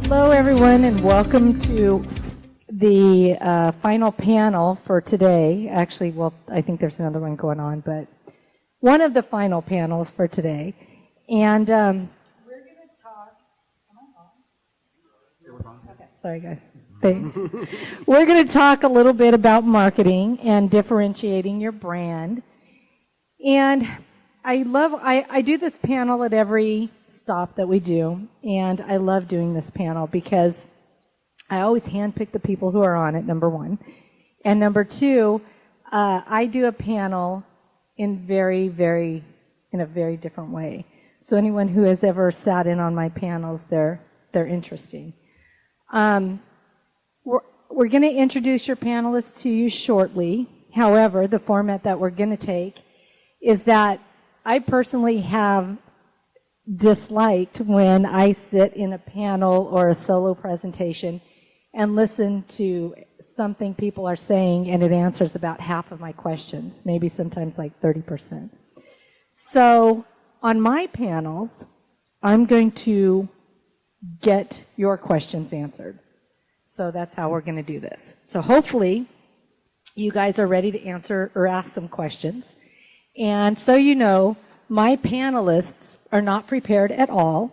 Hello, everyone, and welcome to the final panel for today. Actually, well, I think there's another one going on, but one of the final panels for today. And we're going to talk. Am I on? It was on. Okay, sorry, guys. Thanks. We're going to talk a little bit about marketing and differentiating your brand. And I do this panel at every stop that we do, and I love doing this panel because I always handpick the people who are on it, number one. And number two, I do a panel in a very different way. So anyone who has ever sat in on my panels, they're interesting. We're going to introduce your panelists to you shortly. However, the format that we're going to take is that I personally have disliked when I sit in a panel or a solo presentation and listen to something people are saying and it answers about half of my questions, maybe sometimes like 30%. So on my panels, I'm going to get your questions answered. So that's how we're going to do this. So hopefully you guys are ready to answer or ask some questions. And so you know, my panelists are not prepared at all,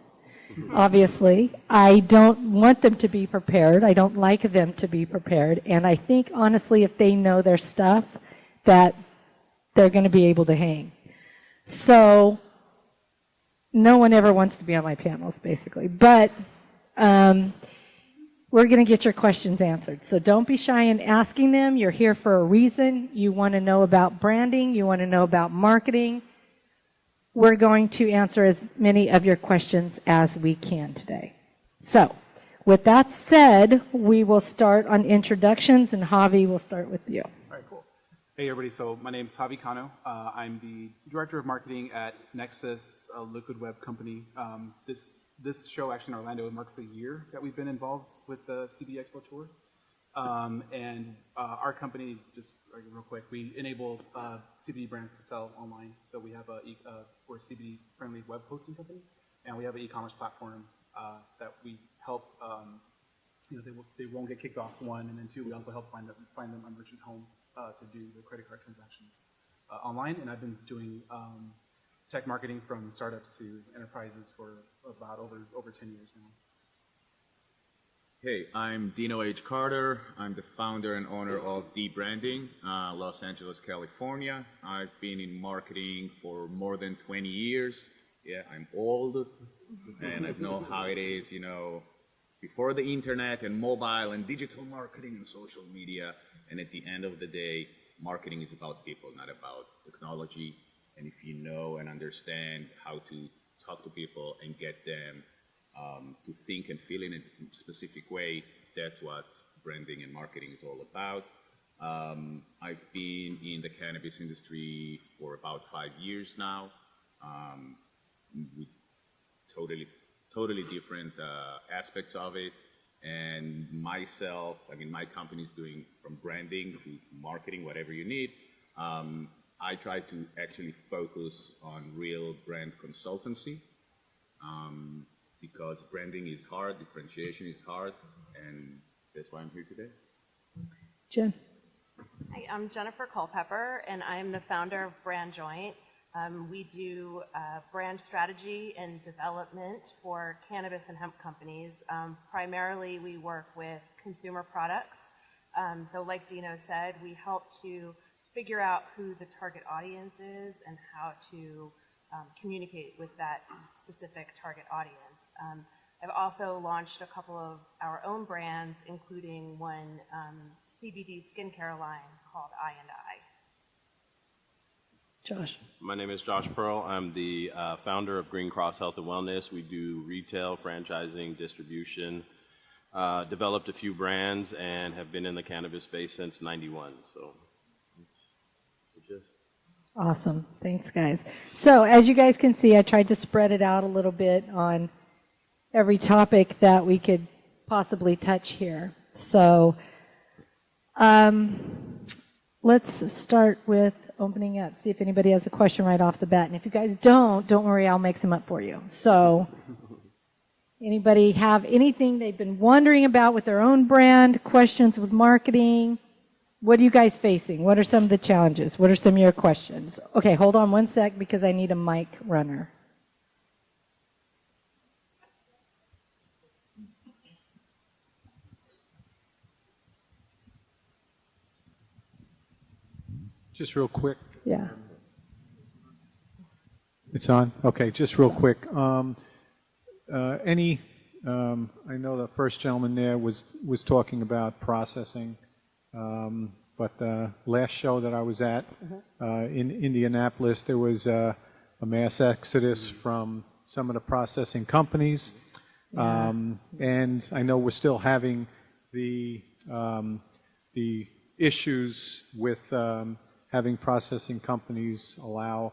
obviously. I don't want them to be prepared. I don't like them to be prepared. And I think, honestly, if they know their stuff, that they're going to be able to hang. So no one ever wants to be on my panels, basically. But we're going to get your questions answered. So don't be shy in asking them. You're here for a reason. You want to know about branding. You want to know about marketing. We're going to answer as many of your questions as we can today. So, with that said, we will start on introductions, and Javi, we'll start with you. All right, cool. Hey, everybody. So, my name is Javi Cano. I'm the Director of Marketing at Nexus, a liquid web company. This show, actually in Orlando, marks a year that we've been involved with the CBD Expo Tour. Our company, just real quick, we enable CBD brands to sell online. So we have we're a CBD-friendly web hosting company, and we have an e-commerce platform that we help. They won't get kicked off, one, and then two, we also help find them a merchant home to do the credit card transactions online. And I've been doing tech marketing from startups to enterprises for about over 10 years now. Hey, I'm Dino H. Carter. I'm the founder and owner of D Branding, Los Angeles, California. I've been in marketing for more than 20 years. Yeah, I'm old, and I know how it is, before the internet and mobile and digital marketing and social media. And at the end of the day, marketing is about people, not about technology. And if you know and understand how to talk to people and get them to think and feel in a specific way, that's what branding and marketing is all about. I've been in the cannabis industry for about 5 years now, with totally different aspects of it. And myself, my company is doing from branding to marketing, whatever you need. I try to actually focus on real brand consultancy. Because branding is hard, differentiation is hard, and that's why I'm here today. Jen. Hi, I'm Jennifer Culpepper, and I'm the founder of Brand Joint. We do brand strategy and development for cannabis and hemp companies. Primarily, we work with consumer products. So like Dino said, we help to figure out who the target audience is and how to communicate with that specific target audience. I've also launched a couple of our own brands, including one CBD skincare line called I&I. Josh. My name is Josh Pearl. I'm the founder of Green Cross Health and Wellness. We do retail, franchising, distribution, developed a few brands, and have been in the cannabis space since '91. So it's the gist. Awesome. Thanks, guys. So as you guys can see, I tried to spread it out a little bit on every topic that we could possibly touch here. So let's start with opening up, see if anybody has a question right off the bat. And if you guys don't worry, I'll make some up for you. So Anybody have anything they've been wondering about with their own brand, questions with marketing? What are you guys facing? What are some of the challenges? What are some of your questions? Okay, hold on one sec because I need a mic runner. Just real quick. Yeah. It's on? Okay, just real quick. I know the first gentleman there was talking about processing, but the last show that I was at in Indianapolis, there was a mass exodus from some of the processing companies. And I know we're still having the issues with having processing companies allow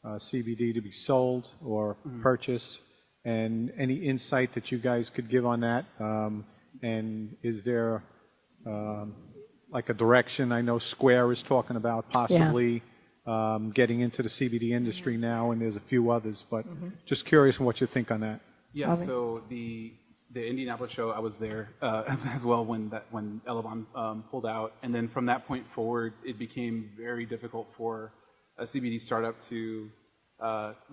CBD to be sold or purchased, and any insight that you guys could give on that, and is there like a direction? I know Square is talking about possibly getting into the CBD industry now, and there's a few others, but just curious on what you think on that. Yeah, so the Indianapolis show, I was there as well when Elevon pulled out, and then from that point forward, it became very difficult for a CBD startup to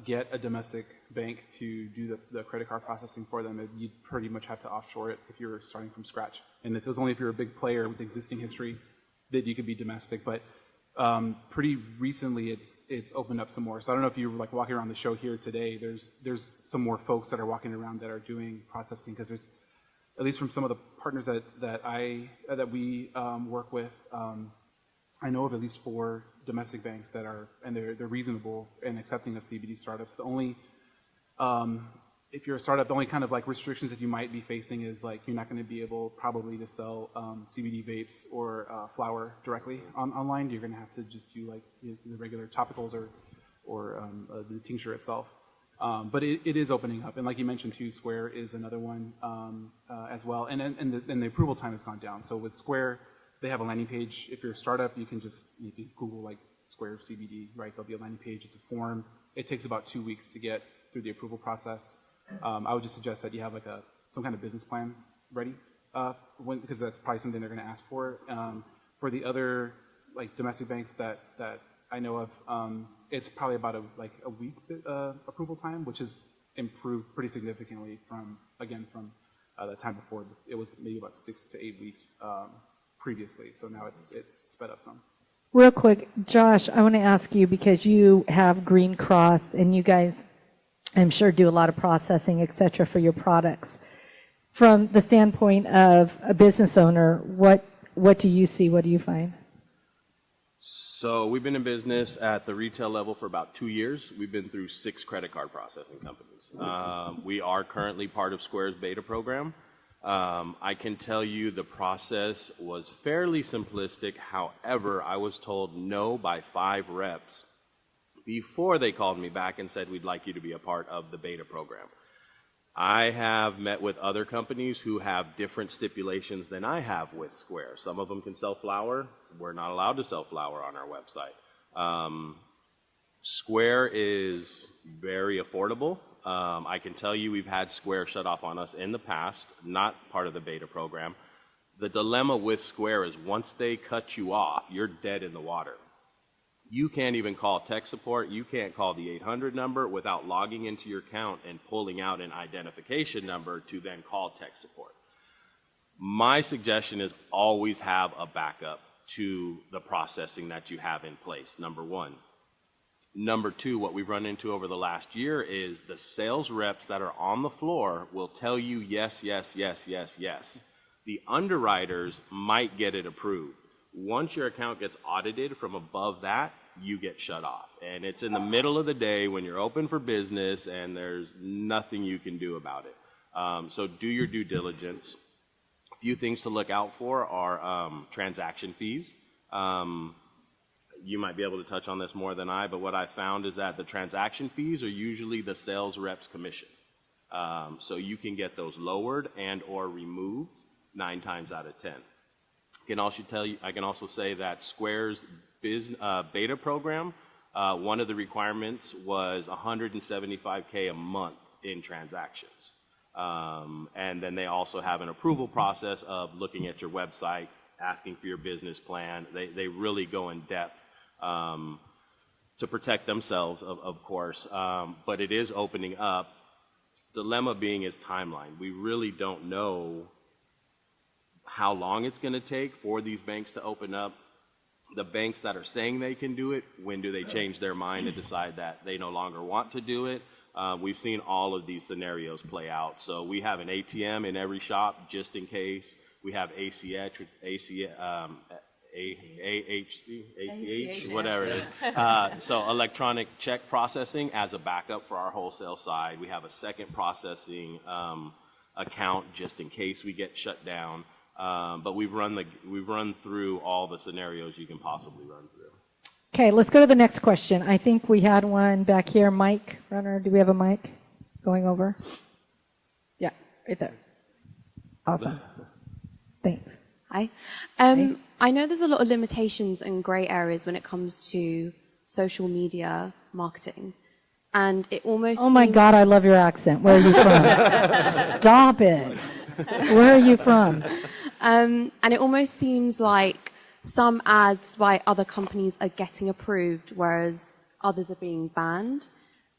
get a domestic bank to do the credit card processing for them. You'd pretty much have to offshore it if you were starting from scratch, and it was only if you're a big player with existing history that you could be domestic. But pretty recently, it's opened up some more. So I don't know if you're like walking around the show here today. There's some more folks that are walking around that are doing processing, because there's, at least from some of the partners that we work with, I know of at least 4 domestic banks that are, and they're reasonable and accepting of CBD startups. The only if you're a startup, the only kind of like restrictions that you might be facing is like you're not going to be able probably to sell CBD vapes or flower directly online. You're going to have to just do like the regular topicals or the tincture itself. But it is opening up, and like you mentioned too, Square is another one as well. And the approval time has gone down. So with Square, they have a landing page. If you're a startup, you can Google like Square CBD, right? There'll be a landing page. It's a form. It takes about 2 weeks to get through the approval process. I would just suggest that you have like some kind of business plan ready, because that's probably something they're going to ask for. For the other like domestic banks that I know of, it's probably about a week approval time, which has improved pretty significantly from the time before. It was maybe about 6 to 8 weeks previously, so now it's sped up some. Real quick, Josh, I want to ask you, because you have Green Cross and you guys, I'm sure, do a lot of processing, et cetera, for your products. From the standpoint of a business owner, what do you see? What do you find? So we've been in business at the retail level for about 2 years. We've been through 6 credit card processing companies. We are currently part of Square's beta program. I can tell you the process was fairly simplistic. However, I was told no by 5 reps before they called me back and said, we'd like you to be a part of the beta program. I have met with other companies who have different stipulations than I have with Square. Some of them can sell flower. We're not allowed to sell flower on our website. Square is very affordable. I can tell you we've had Square shut off on us in the past, not part of the beta program. The dilemma with Square is once they cut you off, you're dead in the water. You can't even call tech support. You can't call the 800 number without logging into your account and pulling out an identification number to then call tech support. My suggestion is always have a backup to the processing that you have in place, number one. Number two, what we've run into over the last year is the sales reps that are on the floor will tell you yes, yes, yes, yes, yes. The underwriters might get it approved. Once your account gets audited from above that, you get shut off. And it's in the middle of the day when you're open for business and there's nothing you can do about it. So do your due diligence. A few things to look out for are transaction fees. You might be able to touch on this more than I, but what I found is that the transaction fees are usually the sales rep's commission. So you can get those lowered and or removed 9 times out of 10. I can also say that Square's beta program, one of the requirements was $175K a month in transactions. And then they also have an approval process of looking at your website, asking for your business plan. They really go in depth to protect themselves, of course, but it is opening up. Dilemma being is timeline. We really don't know how long it's going to take for these banks to open up. The banks that are saying they can do it, when do they change their mind and decide that they no longer want to do it? We've seen all of these scenarios play out. So we have an ATM in every shop just in case. We have ACH, whatever it is. So electronic check processing as a backup for our wholesale side. We have a second processing account just in case we get shut down. But we've run through all the scenarios you can possibly run through. Okay, let's go to the next question. I think we had one back here. Mike, runner, do we have a mic going over? Yeah, right there. Awesome. Thanks. Hi. I know there's a lot of limitations and grey areas when it comes to social media marketing. And it almost Oh my God, I love your accent. Where are you from? Stop it. Where are you from? And it almost seems like some ads by other companies are getting approved, whereas others are being banned.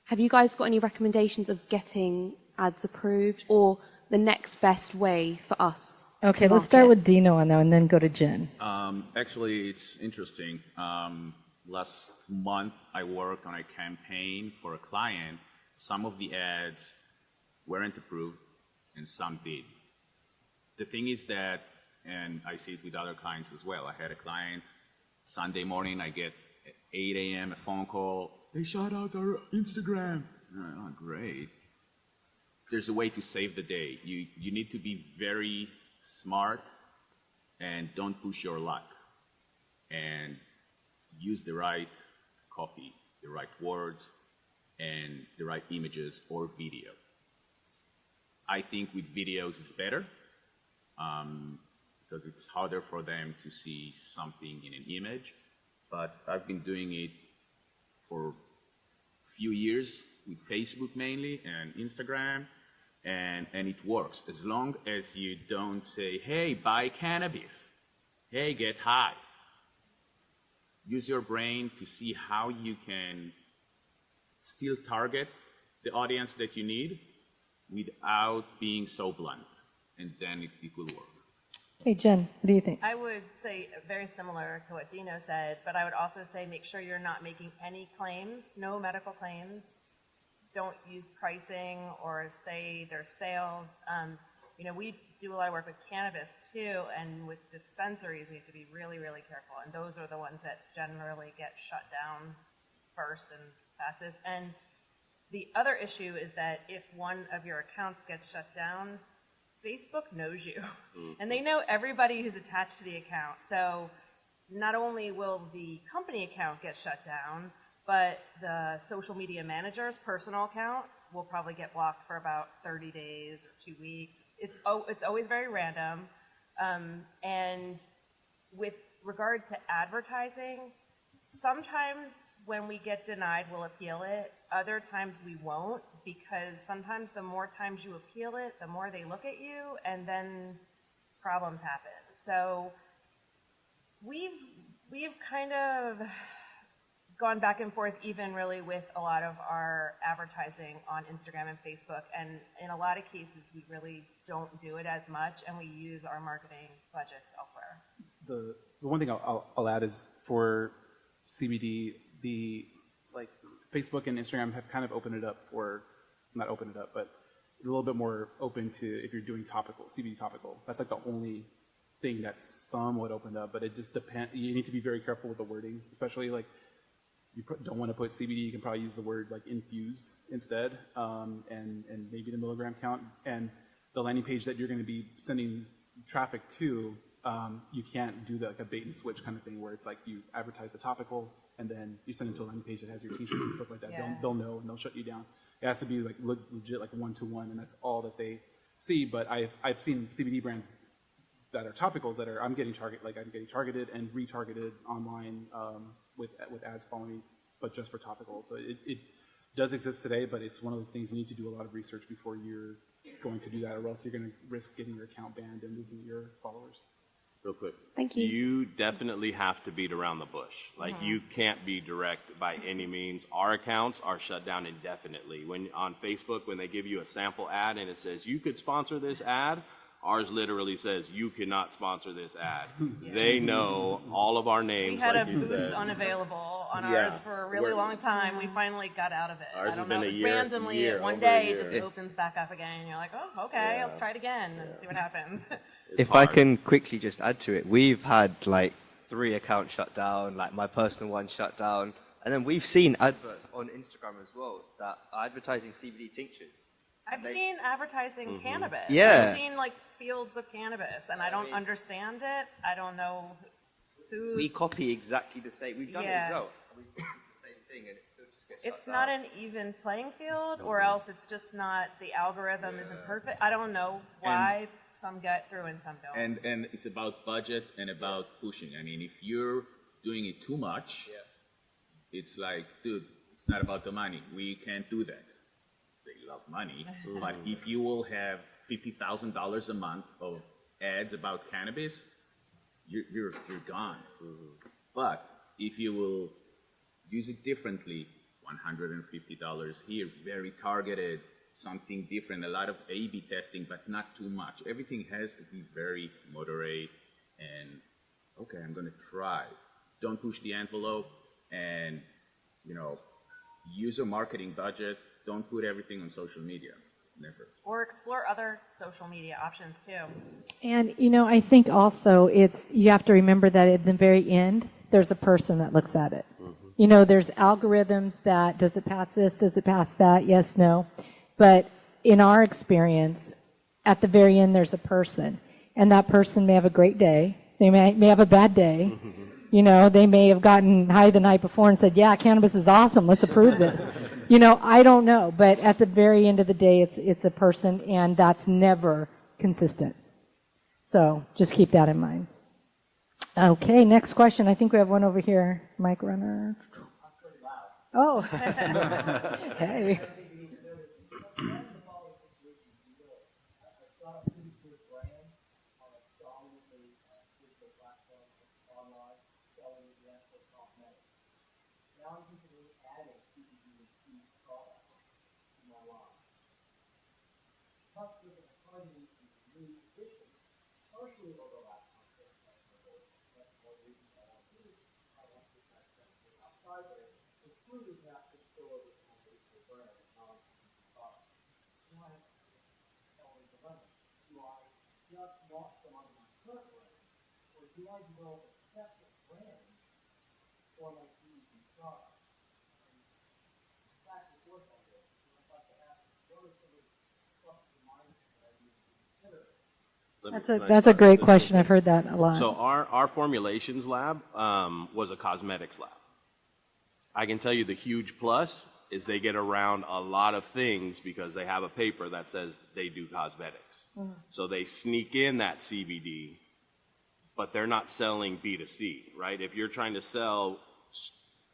Have you guys got any recommendations of getting ads approved or the next best way for us? Okay, let's start with Dino on that and then go to Jen. Actually, it's interesting. Last month, I worked on a campaign for a client. Some of the ads weren't approved, and some did. The thing is that, and I see it with other clients as well. I had a client, Sunday morning, I get at 8 a.m. a phone call. They shut out our Instagram. Oh, great. There's a way to save the day. You need to be very smart and don't push your luck. And use the right copy, the right words, and the right images or video. I think with videos is better because it's harder for them to see something in an image. But I've been doing it for a few years with Facebook mainly and Instagram, and it works. As long as you don't say, hey, buy cannabis, hey, get high. Use your brain to see how you can still target the audience that you need without being so blunt, and then it will work. Okay, Jen, what do you think? I would say very similar to what Dino said, but I would also say make sure you're not making any claims, no medical claims. Don't use pricing or say there's sales. We do a lot of work with cannabis too, and with dispensaries, we have to be really, really careful. And those are the ones that generally get shut down first and fastest. And the other issue is that if one of your accounts gets shut down, Facebook knows you, and they know everybody who's attached to the account. So not only will the company account get shut down, but the social media manager's personal account will probably get blocked for about 30 days or 2 weeks. It's always very random. And with regard to advertising, sometimes when we get denied, we'll appeal it. Other times we won't, because sometimes the more times you appeal it, the more they look at you, and then problems happen. So we've kind of gone back and forth even really with a lot of our advertising on Instagram and Facebook, and in a lot of cases we really don't do it as much, and we use our marketing budgets elsewhere. The one thing I'll add is for CBD, Facebook and Instagram have kind of opened it up not opened it up, but a little bit more open to if you're doing topical, CBD topical. That's like the only thing that's somewhat opened up, but it just depends. You need to be very careful with the wording, especially like you don't want to put CBD, you can probably use the word like infused instead, and maybe the milligram count. And the landing page that you're going to be sending traffic to, you can't do like a bait and switch kind of thing where it's like you advertise the topical and then you send it to a landing page that has your t-shirts and stuff like that. Yeah. They'll know and they'll shut you down. It has to be like legit, like one-to-one, and that's all that they see. But I've seen CBD brands that are topicals that I'm getting targeted and retargeted online with ads following, but just for topical. So it does exist today, but it's one of those things you need to do a lot of research before you're going to do that, or else you're going to risk getting your account banned and losing your followers. Real quick. Thank you. You definitely have to beat around the bush. Like, you can't be direct by any means. Our accounts are shut down indefinitely. When on Facebook, when they give you a sample ad and it says, you could sponsor this ad, ours literally says, you cannot sponsor this ad. They know all of our names, We had like a you boost said. unavailable on Yeah. ours for a really long time. We finally got out of it. Ours I don't has been know. a year- Randomly, year, one over a day, year. it just opens back up again. And you're like, oh, okay, Yeah. let's try it again and see what happens. It's If I hard. can quickly just add to it, we've had like 3 accounts shut down, like my personal one shut down, and then we've seen adverts on Instagram as well that are advertising CBD tinctures. I've seen advertising cannabis. Yeah. I've seen like fields of cannabis, and I don't understand it. I don't know who's. We copy exactly the same. We've done Yeah. it as well. We copy the same thing, and it still just gets It's shut not down. an even playing field, or else it's just not, the algorithm isn't perfect. I don't know why some get through and some don't. And it's about budget and about pushing. I mean, if you're doing it too much, it's like, dude, it's not about the money. We can't do that. They love money, but if you will have $50,000 a month of ads about cannabis, you're gone. But if you will use it differently, $150 here, very targeted, something different, a lot of A/B testing, but not too much. Everything has to be very moderate and, okay, I'm going to try. Don't push the envelope and, you know, use a marketing budget. Don't put everything on social media. Never. Or explore other social media options too. And, I think also you have to remember that at the very end, there's a person that looks at it. There's algorithms that, does it pass this? Does it pass that? Yes, no. But in our experience, at the very end, there's a person. And that person may have a great day. They may have a bad day. They may have gotten high the night before and said, yeah, cannabis is awesome. Let's approve this. I don't know. But at the very end of the day, it's a person, and that's never consistent. So just keep that in mind. Okay, next question. I think we have one over here. Mic runner. Oh. Hey. That's a great question. I've heard that a lot. So our formulations lab was a cosmetics lab. I can tell you the huge plus is they get around a lot of things because they have a paper that says they do cosmetics. So they sneak in that CBD, but they're not selling B2C, right? If you're trying to sell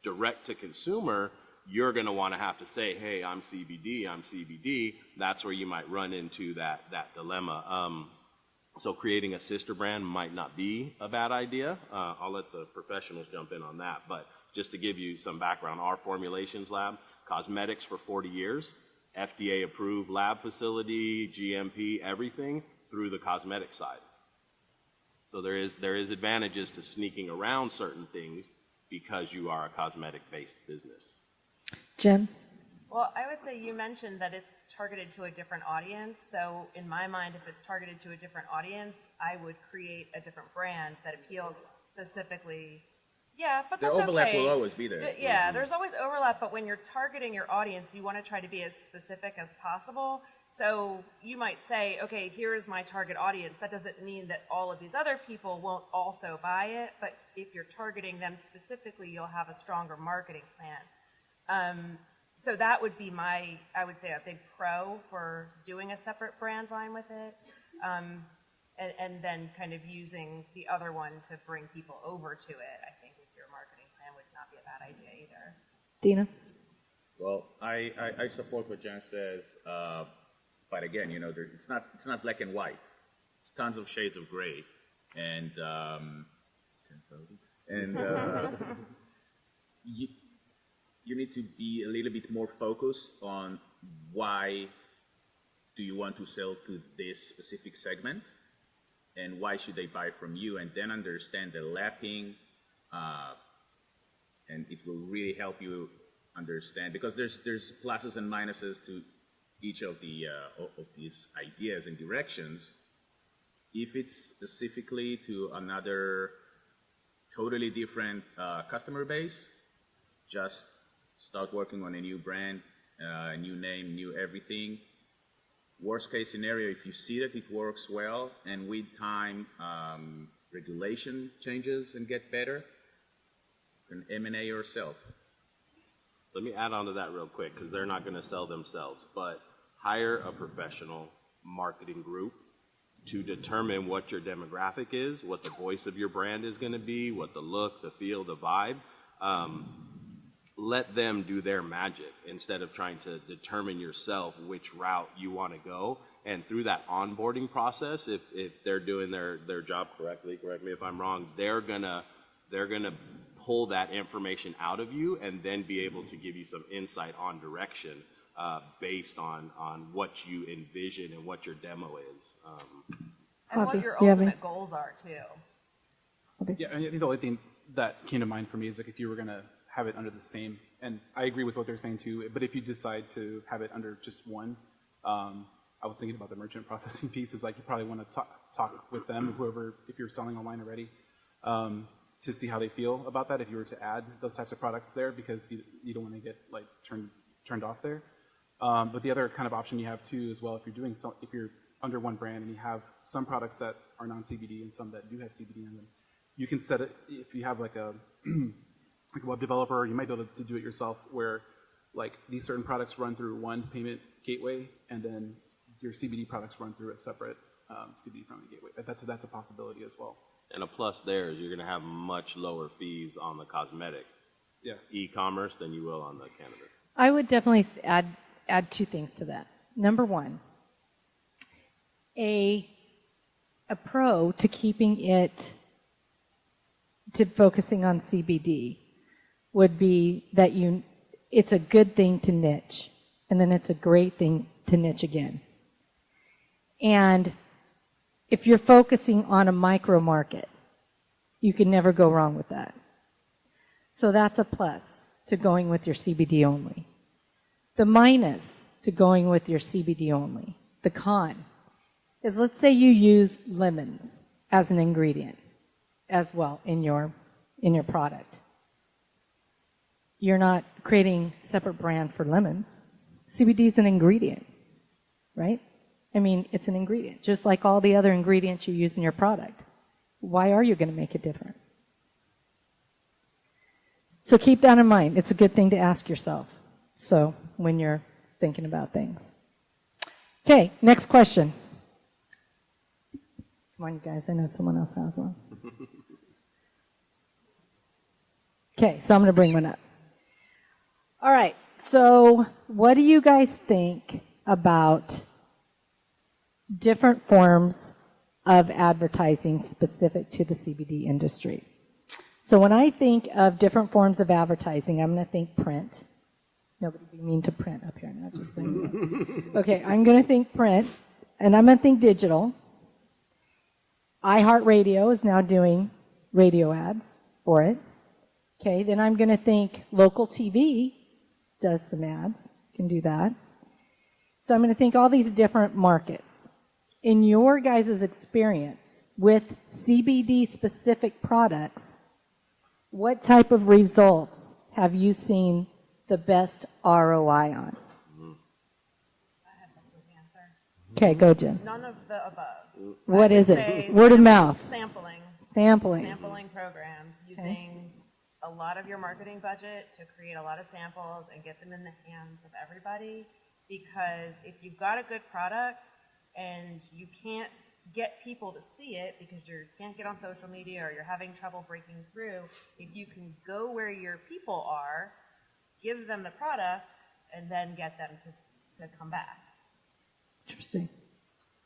direct to consumer, you're going to want to have to say, hey, I'm CBD. That's where you might run into that dilemma. So creating a sister brand might not be a bad idea. I'll let the professionals jump in on that. But just to give you some background, our formulations lab, cosmetics for 40 years, FDA approved lab facility, GMP, everything through the cosmetic side. So there is advantages to sneaking around certain things because you are a cosmetic-based business. Jen? Well, I would say you mentioned that it's targeted to a different audience. So in my mind, if it's targeted to a different audience, I would create a different brand that appeals specifically. Yeah, but that's The overlap okay. will always be there. Yeah, there's always overlap, but when you're targeting your audience, you want to try to be as specific as possible. So you might say, okay, here's my target audience. That doesn't mean that all of these other people won't also buy it, but if you're targeting them specifically, you'll have a stronger marketing plan. So that would be I would say, a big pro for doing a separate brand line with it. And then kind of using the other one to bring people over to it, I think with your marketing plan would not be a bad idea either. Dina? Well, I support what Jen says. But again, it's not black and white. It's tons of shades of gray, and you need to be a little bit more focused on why do you want to sell to this specific segment, and why should they buy from you, and then understand the lapping, and it will really help you understand, because there's pluses and minuses to each of these ideas and directions. If it's specifically to another totally different customer base, just start working on a new brand, new name, new everything. Worst case scenario, if you see that it works well and with time regulation changes and get better, you can M&A yourself. Let me add on to that real quick, because they're not going to sell themselves, but hire a professional marketing group to determine what your demographic is, what the voice of your brand is going to be, what the look, the feel, the vibe. Let them do their magic instead of trying to determine yourself which route you want to go. And through that onboarding process, if they're doing their job correctly, correct me if I'm wrong, they're gonna pull that information out of you and then be able to give you some insight on direction based on what you envision and what your demo is. And what Bobby, your do you have ultimate goals are, too. Yeah, I think the only thing that came to mind for me is like if you were going to have it under the same, and I agree with what they're saying too, but if you decide to have it under just one, I was thinking about the merchant processing piece, is like you probably want to talk with them, whoever, if you're selling online already, to see how they feel about that if you were to add those types of products there, because you don't want to get like turned off there. But the other kind of option you have too as well, if you're under one brand and you have some products that are non-CBD and some that do have CBD in them, you can set it, if you have like a like a web developer, you might be able to do it yourself, where like these certain products run through one payment gateway and then your CBD products run through a separate CBD friendly gateway. That's a possibility as well. And a plus there is you're going to have much lower fees on the cosmetic e-commerce than you will on the cannabis. I would definitely add two things to that. Number one, a pro to keeping it, to focusing on CBD would be that it's a good thing to niche, and then it's a great thing to niche again. And if you're focusing on a micro market, you can never go wrong with that. So that's a plus to going with your CBD only. The minus to going with your CBD only, the con, is let's say you use lemons as an ingredient as well in your product. You're not creating a separate brand for lemons. CBD is an ingredient, right? I mean, it's an ingredient, just like all the other ingredients you use in your product. Why are you going to make it different? So keep that in mind. It's a good thing to ask yourself. So when you're thinking about things. Okay, next question. Come on, you guys. I know someone else has one. Okay, so I'm going to bring one up. All right, so what do you guys think about different forms of advertising specific to the CBD industry? So when I think of different forms of advertising, I'm going to think print. Nobody be mean to print up here now, just saying. Okay, I'm going to think print, and I'm going to think digital. iHeartRadio is now doing radio ads for it. Okay, then I'm going to think local TV does some ads, can do that. So I'm going to think all these different markets. In your guys' experience with CBD-specific products, what type of results have you seen the best ROI on? I have a quick answer. Okay, go, Jim. None of the above. What is it? Word of mouth. Sampling. Sampling. Sampling programs, using a lot of your marketing budget to create a lot of samples and get them in the hands of everybody. Because if you've got a good product and you can't get people to see it because you can't get on social media or you're having trouble breaking through, if you can go where your people are, give them the product, and then get them to come back. Interesting.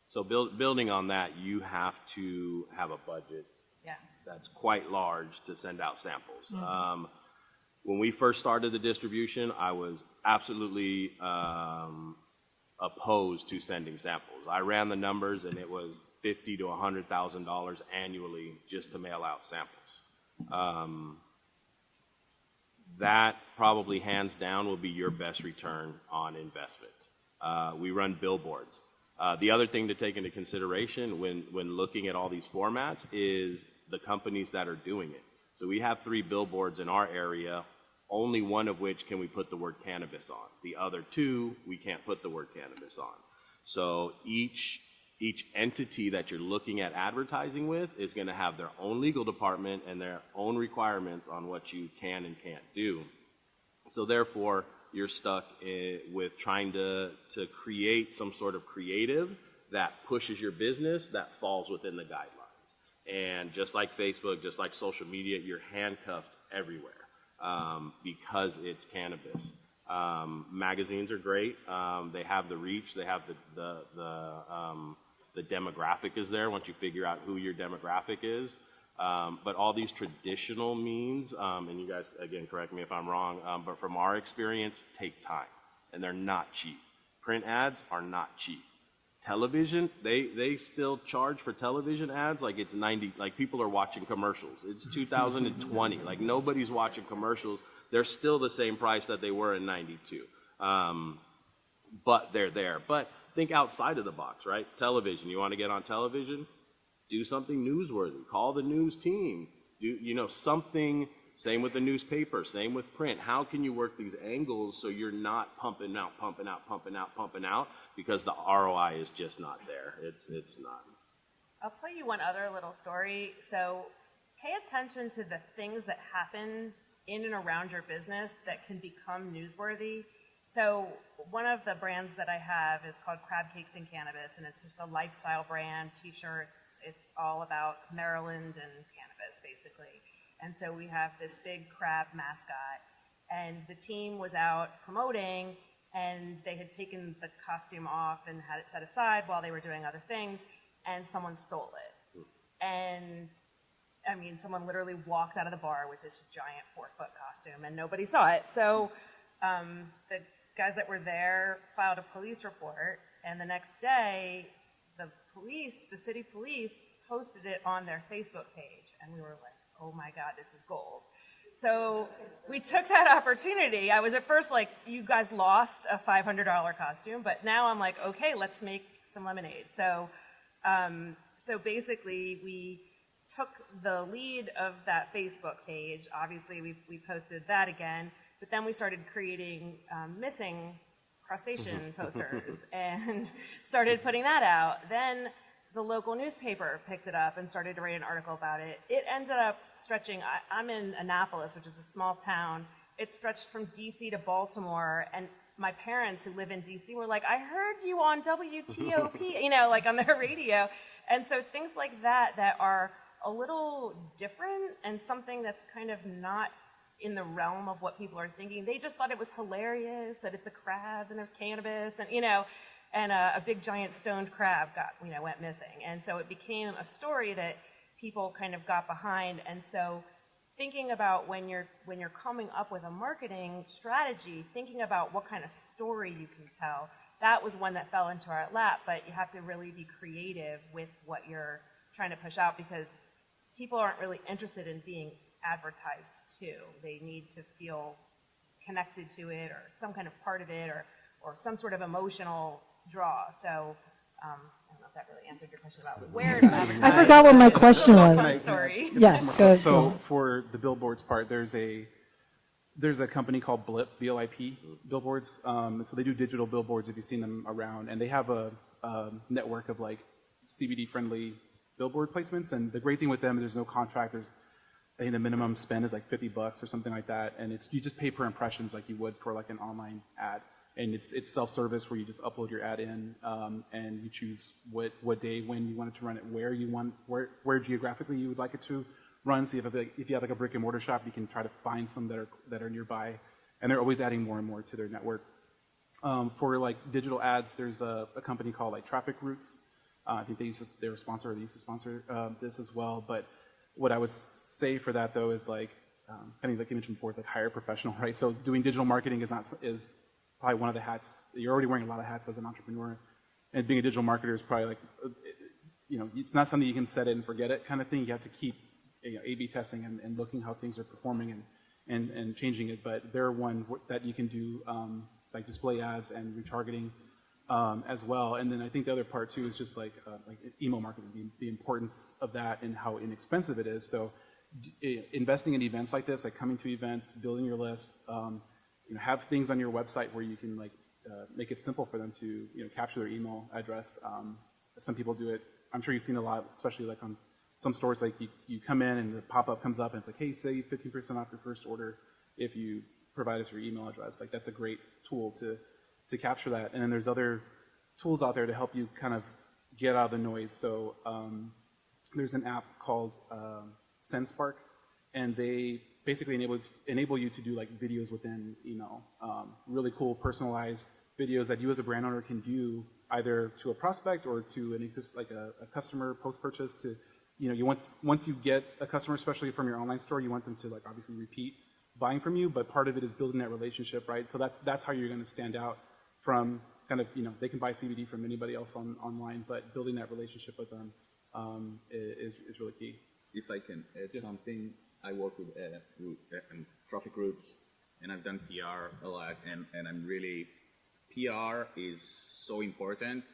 So building on that, you have to have a budget Yeah. that's quite large to send out samples. When we first started the distribution, I was absolutely opposed to sending samples. I ran the numbers, and it was $50,000 to $100,000 annually just to mail out samples. That probably hands down will be your best return on investment. We run billboards. The other thing to take into consideration when looking at all these formats is the companies that are doing it. So we have 3 billboards in our area, only one of which can we put the word cannabis on. The other 2, we can't put the word cannabis on. So each entity that you're looking at advertising with is going to have their own legal department and their own requirements on what you can and can't do. So therefore, you're stuck with trying to create some sort of creative that pushes your business that falls within the guidelines. And just like Facebook, just like social media, you're handcuffed everywhere because it's cannabis. Magazines are great. They have the reach. They have the demographic is there once you figure out who your demographic is. But all these traditional means, and you guys, again, correct me if I'm wrong, but from our experience, take time, and they're not cheap. Print ads are not cheap. Television, they still charge for television ads like it's 90, like people are watching commercials. It's 2020, like nobody's watching commercials. They're still the same price that they were in 92. But they're there. But think outside of the box, right? Television, you want to get on television? Do something newsworthy. Call the news team. Do something. Same with the newspaper. Same with print. How can you work these angles so you're not pumping out, because the ROI is just not there. It's not. I'll tell you one other little story. So pay attention to the things that happen in and around your business that can become newsworthy. So one of the brands that I have is called Crab Cakes and Cannabis, and it's just a lifestyle brand, t-shirts. It's all about Maryland and cannabis, basically. And so we have this big crab mascot, and the team was out promoting, and they had taken the costume off and had it set aside while they were doing other things, and someone stole it. And I mean, someone literally walked out of the bar with this giant 4-foot costume, and nobody saw it. So the guys that were there filed a police report, and the next day, the city police posted it on their Facebook page, and we were like, oh my God, this is gold. So we took that opportunity. I was at first like, you guys lost a $500 costume, but now I'm like, okay, let's make some lemonade. So basically we took the lead of that Facebook page. Obviously we posted that again, but then we started creating missing crustacean posters and started putting that out. Then the local newspaper picked it up and started to write an article about it. It ended up stretching, I'm in Annapolis, which is a small town. It stretched from DC to Baltimore, and my parents who live in DC were like, I heard you on WTOP, like on their radio. And so things like that are a little different and something that's kind of not in the realm of what people are thinking. They just thought it was hilarious that it's a crab and there's cannabis and, and a big giant stoned crab went missing. And so it became a story that people kind of got behind. And so thinking about when you're coming up with a marketing strategy, thinking about what kind of story you can tell, that was one that fell into our lap. But you have to really be creative with what you're trying to push out, because people aren't really interested in being advertised to. They need to feel connected to it or some kind of part of it or some sort of emotional draw. So I don't know if that really answered your question about where to advertise. I forgot what my question was. Fun story. Yeah, go. So for the billboards part, there's a company called Blip, B-O-I-P, billboards. So they do digital billboards if you've seen them around, and they have a network of like CBD-friendly billboard placements. And the great thing with them is there's no contract. I think the minimum spend is like $50 or something like that, and you just pay per impressions like you would for like an online ad. And it's self-service where you just upload your ad in, and you choose what day, when you want it to run it, where geographically you would like it to run. So if you have like a brick and mortar shop, you can try to find some that are nearby, and they're always adding more and more to their network. For like digital ads, there's a company called like Traffic Routes. I think they're a sponsor, they used to sponsor this as well. But what I would say for that though is like, I think like you mentioned before, it's like hire a professional, right? So doing digital marketing is probably one of the hats. You're already wearing a lot of hats as an entrepreneur, and being a digital marketer is probably like, you know, it's not something you can set it and forget it kind of thing. You have to keep, you know, A/B testing and looking how things are performing and changing it. But they're one that you can do like display ads and retargeting as well. And then I think the other part too is just like email marketing, the importance of that and how inexpensive it is. So investing in events like this, like coming to events, building your list, you know, have things on your website where you can like make it simple for them to, you know, capture their email address. Some people do it. I'm sure you've seen a lot, especially like on some stores, like you come in and the pop-up comes up and it's like, hey, save 15% off your first order if you provide us your email address. Like that's a great tool to capture that. And then there's other tools out there to help you kind of get out of the noise. So there's an app called SendSpark, and they basically enable you to do like videos within email. Really cool personalized videos that you as a brand owner can do either to a prospect or to an a customer post-purchase to, you know, once you get a customer, especially from your online store, you want them to like obviously repeat buying from you, but part of it is building that relationship, right? So that's how you're going to stand out from kind of, you know, they can buy CBD from anybody else online, but building that relationship with them is really key. If I can add something, I work with traffic routes, and I've done PR a lot, and I'm really, PR is so important.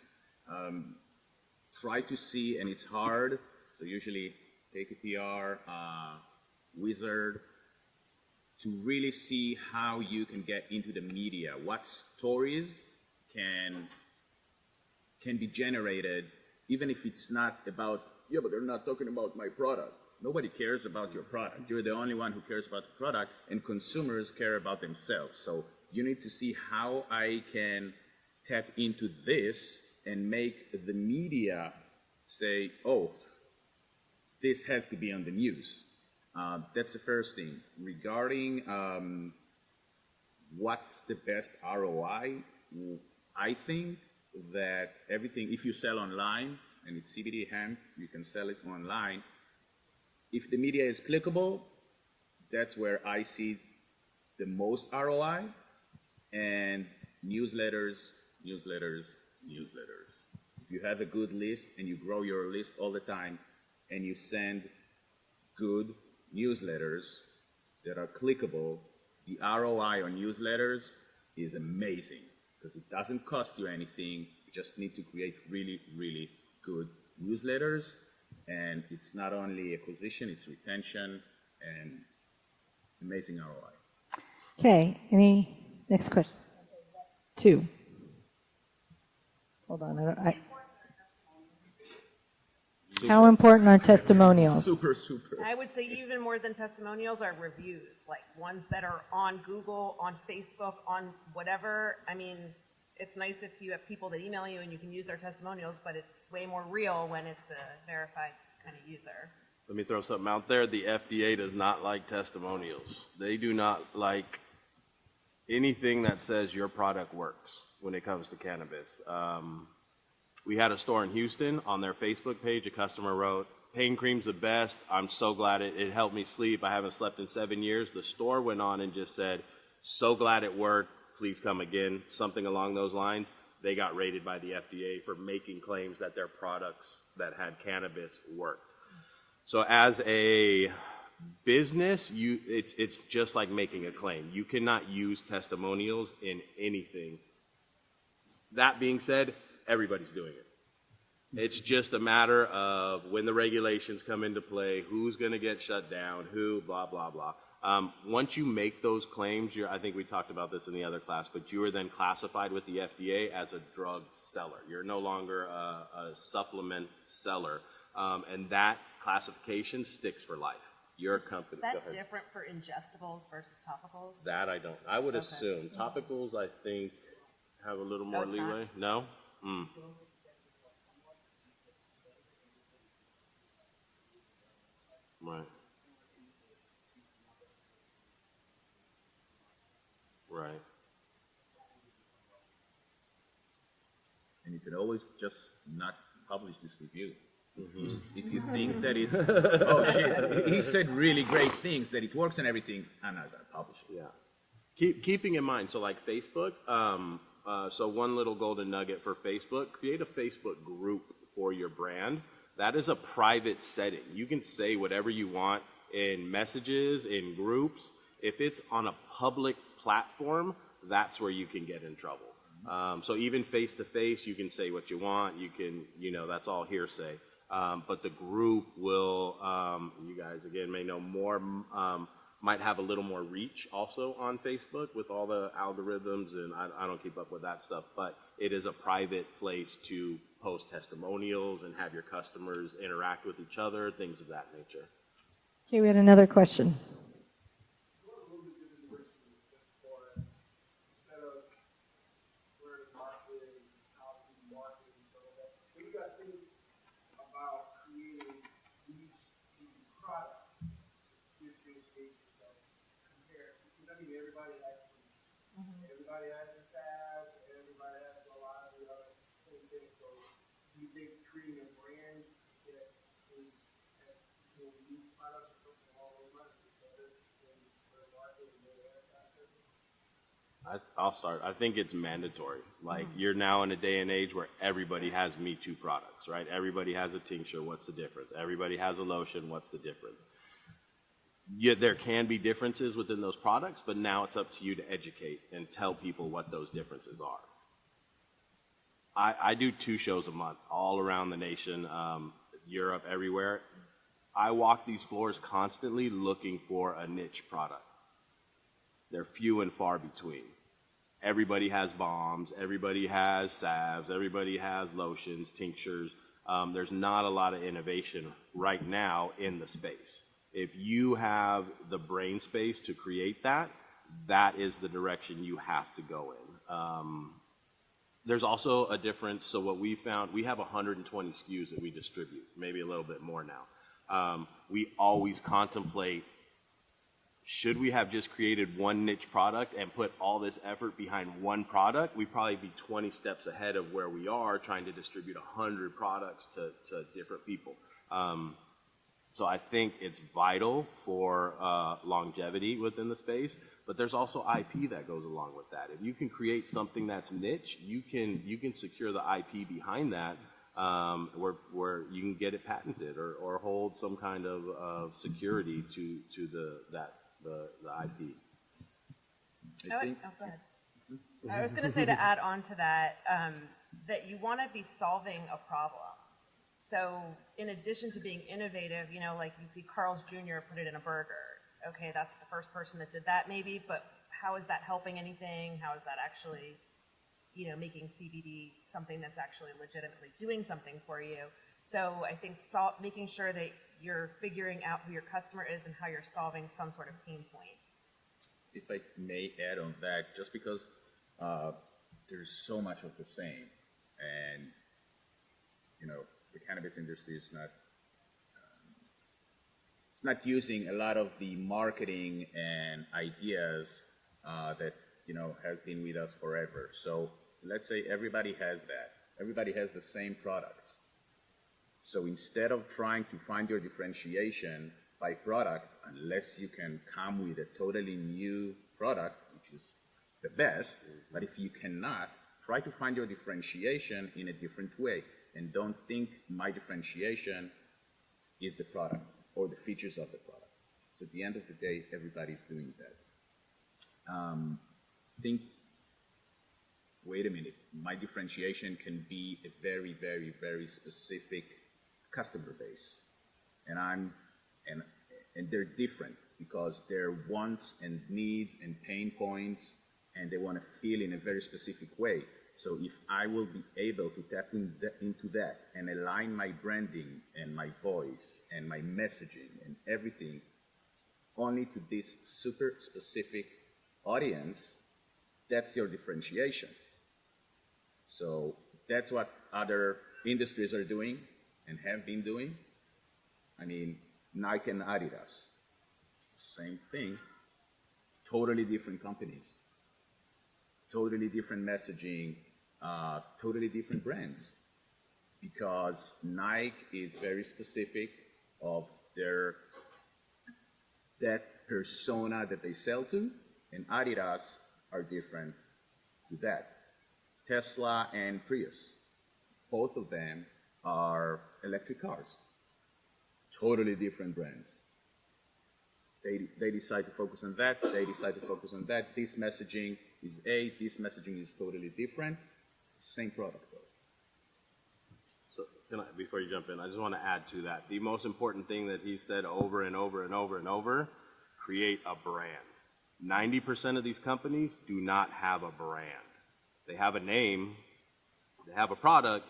Try to see, and it's hard, so usually take a PR wizard to really see how you can get into the media, what stories can be generated, even if it's not about, yeah, but they're not talking about my product. Nobody cares about your product. You're the only one who cares about the product, and consumers care about themselves. So you need to see how I can tap into this and make the media say, oh, this has to be on the news. That's the first thing. Regarding what's the best ROI, I think that everything, if you sell online, and it's CBD hemp, you can sell it online. If the media is clickable, that's where I see the most ROI. And newsletters. If you have a good list and you grow your list all the time and you send good newsletters that are clickable, the ROI on newsletters is amazing because it doesn't cost you anything. You just need to create really, really good newsletters. And it's not only acquisition, it's retention and amazing ROI. Okay, any next question? 2. Hold on. How important are testimonials? Super. I would say even more than testimonials are reviews, like ones that are on Google, on Facebook, on whatever. I mean, it's nice if you have people that email you and you can use their testimonials, but it's way more real when it's a verified kind of user. Let me throw something out there. The FDA does not like testimonials. They do not like anything that says your product works when it comes to cannabis. We had a store in Houston. On their Facebook page, a customer wrote, "Pain cream's the best. I'm so glad it helped me sleep. I haven't slept in 7 years." The store went on and just said, "So glad it worked. Please come again," something along those lines. They got rated by the FDA for making claims that their products that had cannabis worked. So as a business, it's just like making a claim. You cannot use testimonials in anything. That being said, everybody's doing it. It's just a matter of when the regulations come into play, who's going to get shut down, who, blah, blah, blah. Once you make those claims, I think we talked about this in the other class, but you are then classified with the FDA as a drug seller. You're no longer a supplement seller, and that classification sticks for life. Your company. Is that different for ingestibles versus topicals? That I don't. I would assume. Topicals, I think, have a little more it's leeway. not. No? Mm. Right. Right. and you can always just not publish this review. If you think that it's, oh shit, he said really great things, that it works and everything, I'm not going to publish it. Yeah. Keeping in mind, so like Facebook, so one little golden nugget for Facebook, create a Facebook group for your brand. That is a private setting. You can say whatever you want in messages, in groups. If it's on a public platform, that's where you can get in trouble. So even face-to-face, you can say what you want. You can, that's all hearsay. But the group will, you guys again may know more, might have a little more reach also on Facebook with all the algorithms, and I don't keep up with that stuff, but it is a private place to post testimonials and have your customers interact with each other, things of that nature. Okay, we had another question. Everybody has the salve, everybody has a lot of the other same things. So do you think creating a brand that will use products or something along those lines is better than the market and the advertising? I'll start. I think it's mandatory. Like, you're now in a day and age where everybody has Me Too products, right? Everybody has a tincture. What's the difference? Everybody has a lotion. What's the difference? Yeah, there can be differences within those products, but now it's up to you to educate and tell people what those differences are. I do 2 shows a month all around the nation, Europe, everywhere. I walk these floors constantly looking for a niche product. They're few and far between. Everybody has bombs, everybody has salves, everybody has lotions, tinctures. There's not a lot of innovation right now in the space. If you have the brain space to create that, that is the direction you have to go in. There's also a difference. So what we found, we have 120 SKUs that we distribute, maybe a little bit more now. We always contemplate, should we have just created one niche product and put all this effort behind one product? We'd probably be 20 steps ahead of where we are trying to distribute 100 products to different people. So I think it's vital for longevity within the space, but there's also IP that goes along with that. If you can create something that's niche, you can secure the IP behind that, where you can get it patented or hold some kind of security to the IP. Go ahead. I was going to say, to add on to that, that you want to be solving a problem. So in addition to being innovative, like you see Carl's Jr. put it in a burger. Okay, that's the first person that did that maybe, but how is that helping anything? How is that actually, making CBD something that's actually legitimately doing something for you? So I think making sure that you're figuring out who your customer is and how you're solving some sort of pain point. If I may add on that, just because there's so much of the same, and the cannabis industry is not using a lot of the marketing and ideas that has been with us forever. So let's say everybody has that. Everybody has the same products. So instead of trying to find your differentiation by product, unless you can come with a totally new product, which is the best, but if you cannot, try to find your differentiation in a different way. And don't think my differentiation is the product or the features of the product. So at the end of the day, everybody's doing that. Think, wait a minute, my differentiation can be a very, very, very specific customer base. And they're different because their wants and needs and pain points, and they want to feel in a very specific way. So if I will be able to tap into that and align my branding and my voice and my messaging and everything only to this super specific audience, that's your differentiation. So that's what other industries are doing and have been doing. I mean, Nike and Adidas, same thing, totally different companies, totally different messaging, totally different brands, because Nike is very specific of that persona that they sell to, and Adidas are different to that. Tesla and Prius, both of them are electric cars, totally different brands. They decide to focus on that, they decide to focus on that. This messaging is A, this messaging is totally different. It's the same product though. So before you jump in, I just want to add to that. The most important thing that he said over and over and over and over, create a brand. 90% of these companies do not have a brand. They have a name, they have a product,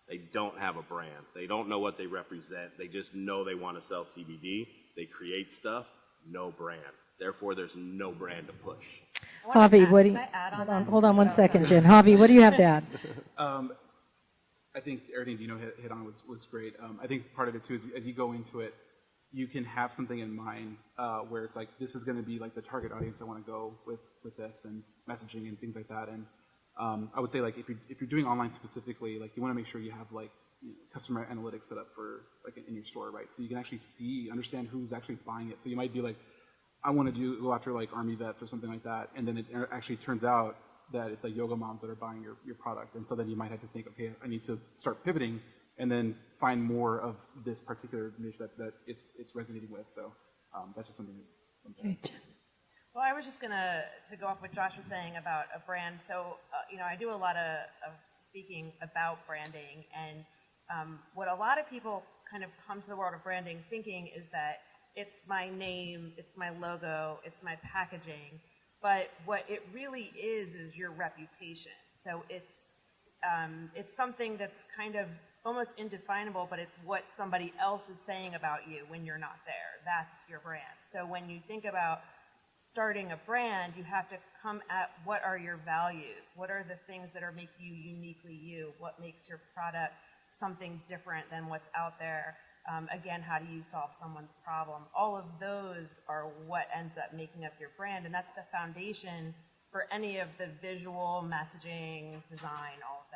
they don't have a brand. They don't know what they represent. They just know they want to sell CBD. They create stuff, no brand. Therefore, there's no brand to push. Javi, what do you, hold on 1 second, Jen. Javi, what do you have to add? I think everything Dino hit on was great. I think part of it too is as you go into it, you can have something in mind where it's like, this is going to be like the target audience I want to go with this, and messaging and things like that. And I would say, like, if you're doing online specifically, like, you want to make sure you have like customer analytics set up for like in your store, right? So you can actually understand who's actually buying it. So you might be like, I want to go after like Army vets or something like that, and then it actually turns out that it's like yoga moms that are buying your product, and so then you might have to think, okay, I need to start pivoting and then find more of this particular niche that it's resonating with. So that's just something. Okay. Well, I was just gonna go off what Josh was saying about a brand. So I do a lot of speaking about branding, and what a lot of people kind of come to the world of branding thinking is that it's my name, it's my logo, it's my packaging. But what it really is your reputation. So it's something that's kind of almost indefinable, but it's what somebody else is saying about you when you're not there. That's your brand. So when you think about starting a brand, you have to come at what are your values? What are the things that make you uniquely you? What makes your product something different than what's out there? Again, how do you solve someone's problem? All of those are what ends up making up your brand, and that's the foundation for any of the visual, messaging, design, all of